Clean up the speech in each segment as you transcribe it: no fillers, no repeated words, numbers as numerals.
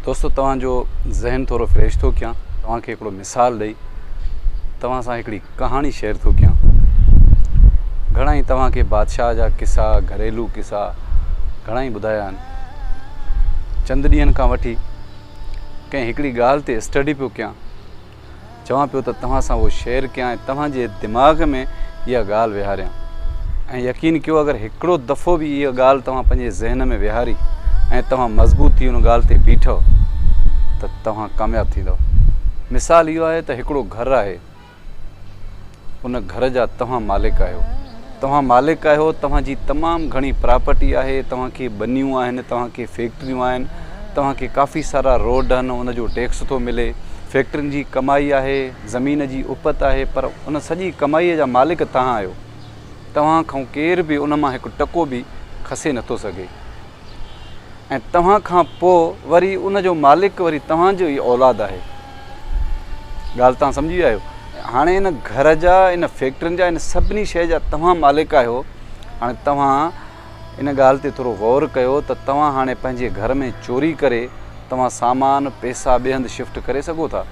दोस्तों तव्हांजो ज़हन थोड़ो फ्रेश थो कयां, तव्हांखे हिकिड़ो मिसाल ॾेई तव्हां सां हिकिड़ी कहाणी शेयर थो कयां। घणाई तव्हांखे बादशाह जा किस्सा, घरेलू किस्सा घणाई ॿुधाया आहिनि। चंद ॾींहंनि खां वठी कंहिं हिकिड़ी ॻाल्हि ते स्टडी पियो कयां, चवां पियो त तव्हां सां उहो शेयर कयां ऐं तव्हांजे दिमाग़ में इहा ॻाल्हि विहारियां। ऐं यकीन कयो, अगरि हिकिड़ो दफ़ो बि इहा ॻाल्हि तव्हां पंहिंजे ज़हन में विहारी ऐं तव्हां मज़बूत थी उन ॻाल्हि ते बीठो त तव्हां कामयाबु थींदव। मिसाल इहो आहे त हिकिड़ो घरु आहे, उन घर जा तव्हां मालिक आहियो। तव्हां मालिक आहियो, तव्हांजी तमामु घणी प्रॉपर्टी आहे, तव्हांखे बनियूं आहिनि, तव्हांखे फैक्ट्रियूं आहिनि, तव्हांखे काफ़ी सारा रोड आहिनि, उन जो टैक्स थो मिले, फैक्ट्रियुनि जी कमाई आहे, ज़मीन जी उपत आहे, पर उन सॼी कमाईअ जा मालिक तव्हां आहियो। तव्हां खां केर बि उन मां हिकु टको बि खसे नथो सघे। ऐं तव्हां खां पोइ वरी उन जो मालिक वरी तव्हांजो ई औलाद आहे। ॻाल्हि तव्हां सम्झी विया आहियो। हाणे इन घर जा, इन फैक्ट्रियुनि जा, इन सभिनी शइ जा तव्हां मालिक आहियो। हाणे तव्हां इन ॻाल्हि ते थोरो गौर कयो त तव्हां हाणे पंहिंजे घर में चोरी करे तव्हां सामान, पैसा ॿिए हंधि शिफ्ट करे सघो था।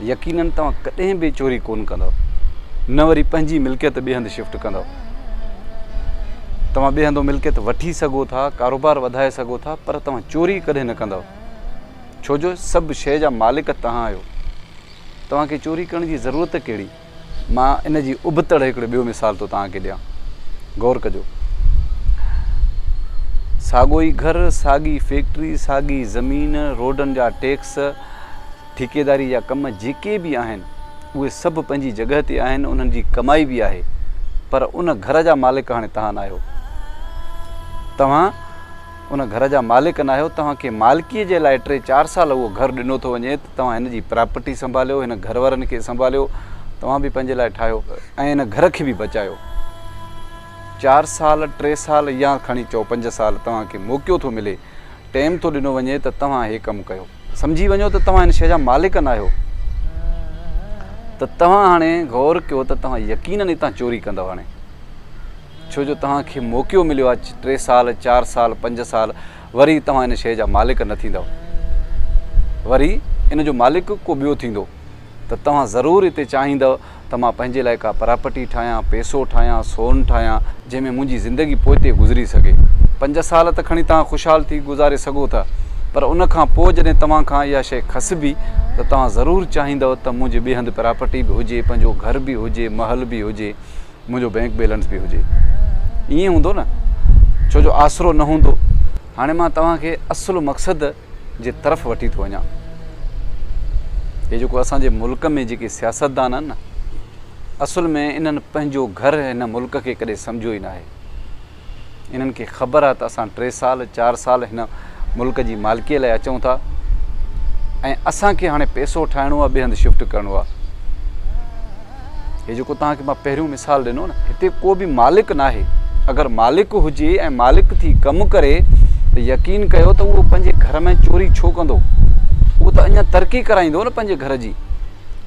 यकीननि तव्हां कॾहिं बि चोरी कोन कंदव, न वरी पंहिंजी मिल्कियत ॿिए हंधि शिफ्ट कंदव। तव्हां ॿिए हंधि मिल्कियत वठी सघो था, कारोबार वधाए सघो था, पर तव्हां चोरी कॾहिं न कंदव, छो जो सभु शइ जा मालिक तव्हां आहियो। तव्हांखे चोरी करण जी ज़रूरत कहिड़ी। मां इन जी उबतड़ हिकिड़ो ॿियो मिसाल थो तव्हांखे ॾियां, गौर कजो। साॻियो ई घर, साॻी फैक्ट्री, साॻी ज़मीन, रोडनि जा टैक्स, ठेकेदारी जा कम जेके बि आहिनि उहे सभु पंहिंजी जॻह ते आहिनि, उन्हनि जी कमाई बि आहे, पर उन घर जा मालिक हाणे तव्हां न आहियो। तव्हां उन घर जा मालिक न आहियो। तव्हांखे मालिकीअ जे लाइ 3-4 साल उहो घरु ॾिनो थो वञे त तव्हां हिन जी प्रॉपर्टी संभालियो, हिन घर वारनि खे संभालियो, तव्हां बि पंहिंजे लाइ ठाहियो ऐं इन घर खे बि बचायो। 4 साल, 3 साल या खणी चओ 5 साल तव्हांखे मौक़ो थो मिले, टाइम थो ॾिनो वञे त तव्हां हे कमु कयो। सम्झी वञो त तव्हां हिन शइ जा मालिक न आहियो। त तव्हां हाणे गौर कयो त तव्हां यकीननि हितां चोरी कंदव हाणे, छो जो तव्हांखे मौक़ो मिलियो आहे 3 साल, 4 साल, 5 साल, वरी तव्हां इन शइ जा मालिक न थींदव, वरी इन जो मालिक को ॿियो थींदो। त तव्हां ज़रूरु हिते चाहींदव त मां पंहिंजे लाइ का प्रॉपर्टी ठाहियां, पैसो ठाहियां, सोन ठाहियां, जंहिंमें मुंहिंजी ज़िंदगी पोइ ते गुज़री सघे। 5 साल त खणी तव्हां ख़ुशहाल थी गुज़ारे सघो था, पर उन खां पोइ जॾहिं तव्हां खां इहा शइ खसिबी त तव्हां ज़रूरु चाहींदव त मुंहिंजे ॿिए हंधि प्रॉपर्टी बि हुजे, पंहिंजो घर बि हुजे, महल बि हुजे, मुंहिंजो बैंक बैलेंस बि हुजे। ईअं हूंदो न, छो जो आसरो न हूंदो। हाणे मां तव्हांखे असुलु मक़सद जे तरफ़ वठी थो वञां। हे जेको असांजे मुल्क में जेके सियासतदान आहिनि न, असुल में इन्हनि पंहिंजो घर हिन मुल्क खे कॾहिं सम्झो ई न आहे। इन्हनि खे ख़बर आहे त असां 3 साल, 4 साल हिन मुल्क जी मालिकीअ लाइ अचूं था ऐं असांखे हाणे पैसो ठाहिणो आहे, ॿिए हंधि शिफ्ट करिणो आहे। हे जेको तव्हांखे मां पहिरियों मिसाल ॾिनो न, हिते को बि मालिक न आहे। अगरि मालिक हुजे ऐं मालिक थी कमु करे त यकीन कयो त उहो पंहिंजे घर में चोरी छो कंदो। उहो त अञा तरक़ी कराईंदो न पंहिंजे घर जी।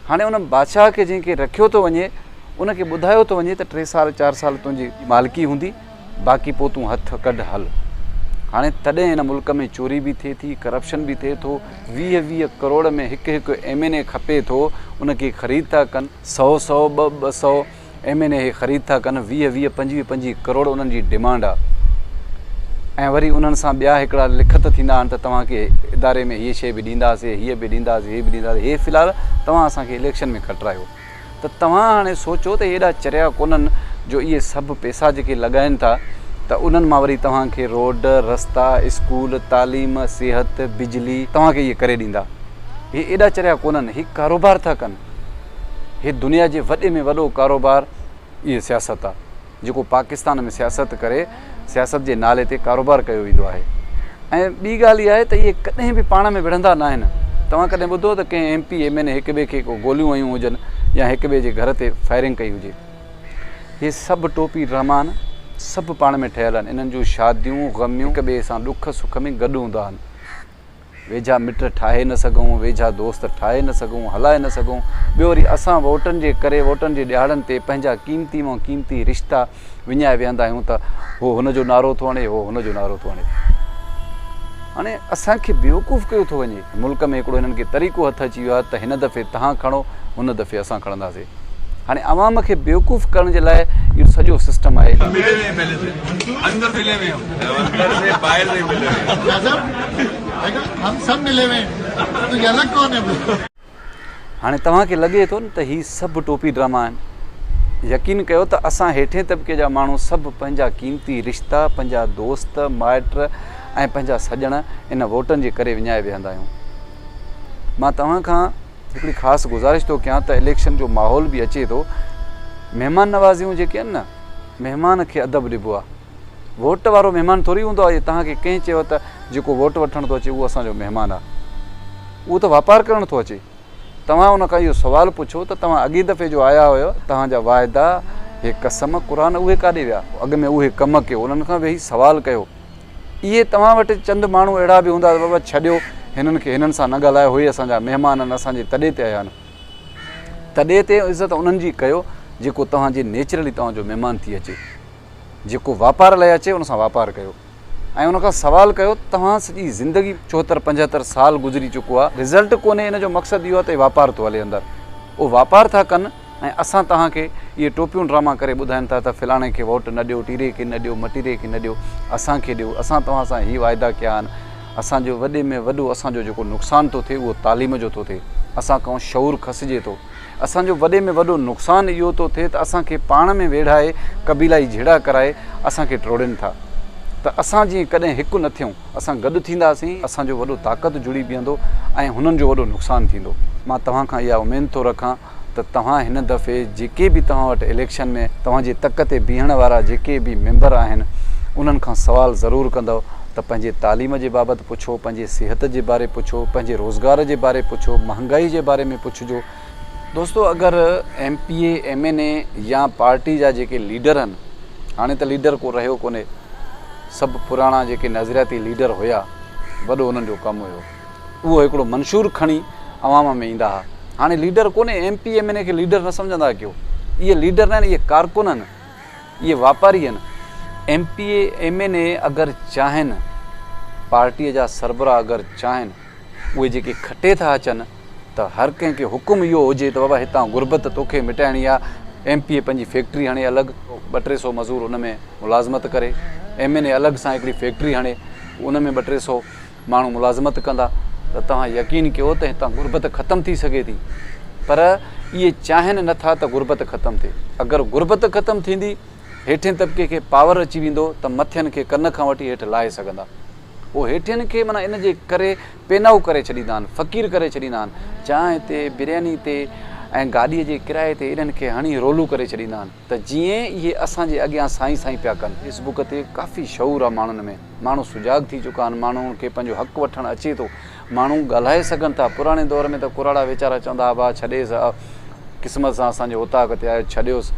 हाणे उन बादशाह खे जंहिंखे रखियो थो वञे, उनखे ॿुधायो थो वञे त 3 साल, 4 साल तुंहिंजी मालिकी हूंदी, बाक़ी पोइ तूं हथु कढ हल। हाणे तॾहिं हिन मुल्क में चोरी बि थिए थी, करप्शन बि थिए थो। 20-20 करोड़ में हिकु MNA खपे थो, उनखे ख़रीद था कनि। 100-100, 200 MNA हे ख़रीद था कनि। 20-20, 25-25 करोड़ उन्हनि जी डिमांड आहे। ऐं वरी उन्हनि सां ॿिया हिकिड़ा लिखत थींदा आहिनि त तव्हांखे इदारे में हीअ शइ बि ॾींदासीं, हीअ बि ॾींदासीं, हीअ बि ॾींदासीं। हे फ़िलहालु तव्हां असांखे इलेक्शन में खटरायो। त तव्हां हाणे सोचो त हेॾा चरिया कोन्हनि जो इहे सभु पैसा जेके लॻाइनि था त उन्हनि मां वरी तव्हांखे रोड, रस्ता, स्कूल, तालीम, सिहत, बिजली तव्हांखे इहे करे ॾींदा। हे एॾा चरिया कोन्हनि, हे कारोबार था कनि। हे दुनिया जे वॾे में वॾो कारोबार इहे सियासत आहे। जेको पाकिस्तान में सियासत करे, सियासत जे नाले ते कारोबार कयो वेंदो आहे। ऐं ॿी ॻाल्हि इहा आहे त इहे कॾहिं बि पाण में विढ़ंदा न आहिनि। तव्हां कॾहिं ॿुधो त कंहिं MP MNA हिक ॿिए खे को गोलियूं हयूं हुजनि या हिक ॿिए जे घर ते फायरिंग कई हुजे। हे सभु टोपी रहमान सभु पाण में ठहियल आहिनि। इन्हनि जूं शादियूं, ग़मियूं हिक ॿिए सां ॾुख सुख में गॾु हूंदा आहिनि। वेझा मिट ठाहे न सघूं, वेझा दोस्त ठाहे न सघूं, हलाए न सघूं। ॿियो वरी असां वोटनि जे करे, वोटनि जे ॾियारनि ते पंहिंजा क़ीमती मां क़ीमती रिश्ता विञाए विहंदा आहियूं त हो हुनजो नारो थो हणे, हो हुनजो नारो थो हणे। हाणे असांखे बेवकूफ़ कयो थो वञे मुल्क में हिकिड़ो हिननि खे तरीक़ो हथ अची वियो आहे त हिन दफ़े तव्हां खणो हुन दफ़े असां खणंदासीं। हाणे अवाम खे बेवकूफ़ करण जे लाइ इहो सॼो सिस्टम आहे। हाणे तव्हांखे लॻे थो न त हीअ सभु टोपी ड्रामा आहिनि। यकीन कयो त असां हेठे तबिके जा माण्हू सभु पंहिंजा क़ीमती रिश्ता, पंहिंजा दोस्त माइट ऐं पंहिंजा सॼण इन वोटनि जे करे विञाए वेहंदा आहियूं। मां तव्हां खां हिकिड़ी ख़ासि गुज़ारिश थो कयां त इलेक्शन जो माहौल बि अचे थो, महिमान नवाज़ियूं जेके आहिनि न, महिमान खे अदब ॾिबो आहे। वोट वारो महिमान थोरी हूंदो आहे। तव्हांखे कंहिं चयो त जेको वोट वठणु थो अचे उहो असांजो महिमान आहे, उहो त वापारु करणु थो अचे। तव्हां उन खां इहो सुवालु पुछो त तव्हां अॻे दफ़े जो आया हुयो, तव्हांजा वाइदा, हे कसम क़ुरान उहे काॾे विया? अॻ में उहे कम कयो, उन्हनि खां वेही सुवालु कयो। इहे तव्हां वटि चंद माण्हू अहिड़ा बि हूंदा बाबा छॾियो, हिननि खे हिननि सां न ॻाल्हायो, उहे असांजा महिमान आहिनि, असांजे तॾे ते आया आहिनि। तॾे ते इज़त उन्हनि जी कयो जेको तव्हांजे नेचुरली तव्हांजो महिमान थी अचे, जेको वापार लाइ अचे उन सां वापारु कयो ऐं उनखां सवालु कयो। तव्हां सॼी ज़िंदगी 74-75 साल गुज़री चुको आहे, रिज़ल्ट कोन्हे। इन जो मक़सदु इहो आहे त वापारु थो हले अंदरि, उहो वापारु था कनि ऐं असां तव्हांखे इहे टोपियूं ड्रामा करे ॿुधाइनि था त फ़लाणे खे वोट न ॾियो, टीरे खे न ॾियो, मटीरे खे न ॾियो, असांखे ॾियो। असां तव्हां सां हीअ वाइदा कया आहिनि। असांजो वॾे में वॾो असांजो जेको नुक़सानु थो थिए उहो तालीम जो थो थिए, असां खां शऊर खसिजे थो। असांजो वॾे में वॾो नुक़सानु इहो थो थिए त असांखे पाण में वेढ़ाए क़बीलाई झेड़ा कराए असांखे टोड़नि था। त असां जीअं कॾहिं हिकु न थियूं, असां गॾु थींदासीं, असांजो वॾो ताक़त जुड़ी बीहंदो ऐं हुननि जो वॾो नुक़सानु थींदो। मां तव्हां खां इहा उमेद थो रखां त तव्हां हिन दफ़े जेके बि तव्हां वटि इलेक्शन में तव्हांजे तक ते बीहण वारा जेके बि मेंबर आहिनि उन्हनि खां सवाल ज़रूरु कंदव त पंहिंजे तालीम जे बाबति पुछो, पंहिंजे सिहत जे बारे पुछो, पंहिंजे रोज़गार जे बारे पुछो, महांगाई जे बारे में पुछिजो। दोस्तो, अगरि MPA MNA या पार्टी जा जेके लीडर आहिनि, हाणे त लीडर को रहियो कोन्हे, सभु पुराणा जेके नज़रियाती लीडर हुया, वॾो उन्हनि जो कमु हुयो, उहो हिकिड़ो मंशूर खणी अवाम में ईंदा हुआ। हाणे लीडर कोन्हे। MPA MNA खे लीडर न सम्झंदा कयो। इहे लीडर न आहिनि, इहे कारकुन आहिनि, इहे वापारी आहिनि। MPA MNA अगरि चाहिनि, पार्टीअ जा सरबराह अगरि चाहिनि, उहे जेके खटे था अचनि त हर कंहिंखे हुकुम इहो हुजे त बाबा हितां गुरबत तोखे मिटाइणी आहे। MPA पंहिंजी फैक्ट्री हाणे अलॻि 200-300 मज़ूर उन में मुलाज़मत करे, MNA अलॻि सां हिकिड़ी फैक्ट्री हाणे उन में 200-300 माण्हू मुलाज़मत कंदा, त तव्हां यकीन कयो त हितां गुरबत ख़तमु थी सघे थी। पर इहे चाहिनि नथा त गुरबत ख़तमु थिए। अगरि गुरबत ख़तमु थींदी, हेठें तबिके खे पावर अची वेंदो त मथियनि खे कन खां वठी हेठि लाहे सघंदा। उहो हेठियनि खे माना इन जे करे पेनाऊ करे छॾींदा आहिनि, फ़क़ीर करे छॾींदा आहिनि। चांहि ते, बिरयानी ते ऐं गाॾीअ जे किराए ते इन्हनि खे हणी रोलू करे छॾींदा आहिनि त जीअं इहे असांजे अॻियां साईं साईं पिया कनि। फेसबुक ते काफ़ी शऊर आहे माण्हुनि में, माण्हू सुजाग थी चुका आहिनि, माण्हुनि खे पंहिंजो हक़ु वठणु अचे थो, माण्हू ॻाल्हाए सघनि था। पुराणे दौर में त कुराड़ा वीचारा चवंदा हुआ भाउ छॾेसि, क़िस्मत सां असांजे उताक ते आयो, छॾियोसि।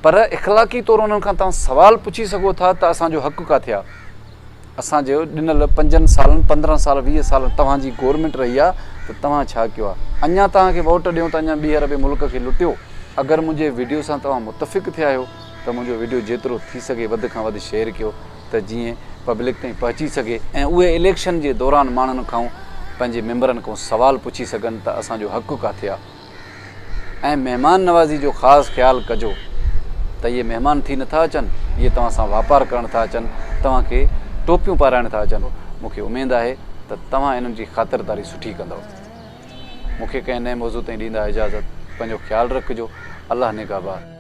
पर इख़लाक़ी तौरु उन्हनि खां तव्हां सवालु पुछी सघो था त असांजो हक़ु किथे आहे। असांजो ॾिनल 5 सालनि 15 साल 20 साल तव्हांजी गवर्नमेंट रही आहे त तव्हां छा कयो आहे? अञा तव्हांखे वोट ॾियूं त अञा ॿीहर बि मुल्क खे लुटियो। अगरि मुंहिंजे वीडियो सां तव्हां मुतफ़िक़ थिया आहियो त मुंहिंजो वीडियो जेतिरो थी सघे वधि खां वधि शेयर कयो त जीअं पब्लिक ताईं पहुची सघे ऐं उहे इलेक्शन जे दौरान माण्हुनि खां पंहिंजे मेंबरनि खां सवाल पुछी सघनि त असांजो हक़ु किथे आहे। ऐं महिमान नवाज़ी जो ख़ासि ख़्यालु कजो त इहे महिमान थी नथा अचनि, इहे तव्हां सां वापारु करणु था अचनि, तव्हांखे टोपियूं पाराइण था अचनि। मूंखे उमेदु आहे त तव्हां इन्हनि जी ख़ातिरदारी सुठी कंदव। मूंखे कंहिं नए मौज़ू ताईं ॾींदा इजाज़त। पंहिंजो ख़्यालु रखिजो। अलाह निगहबान।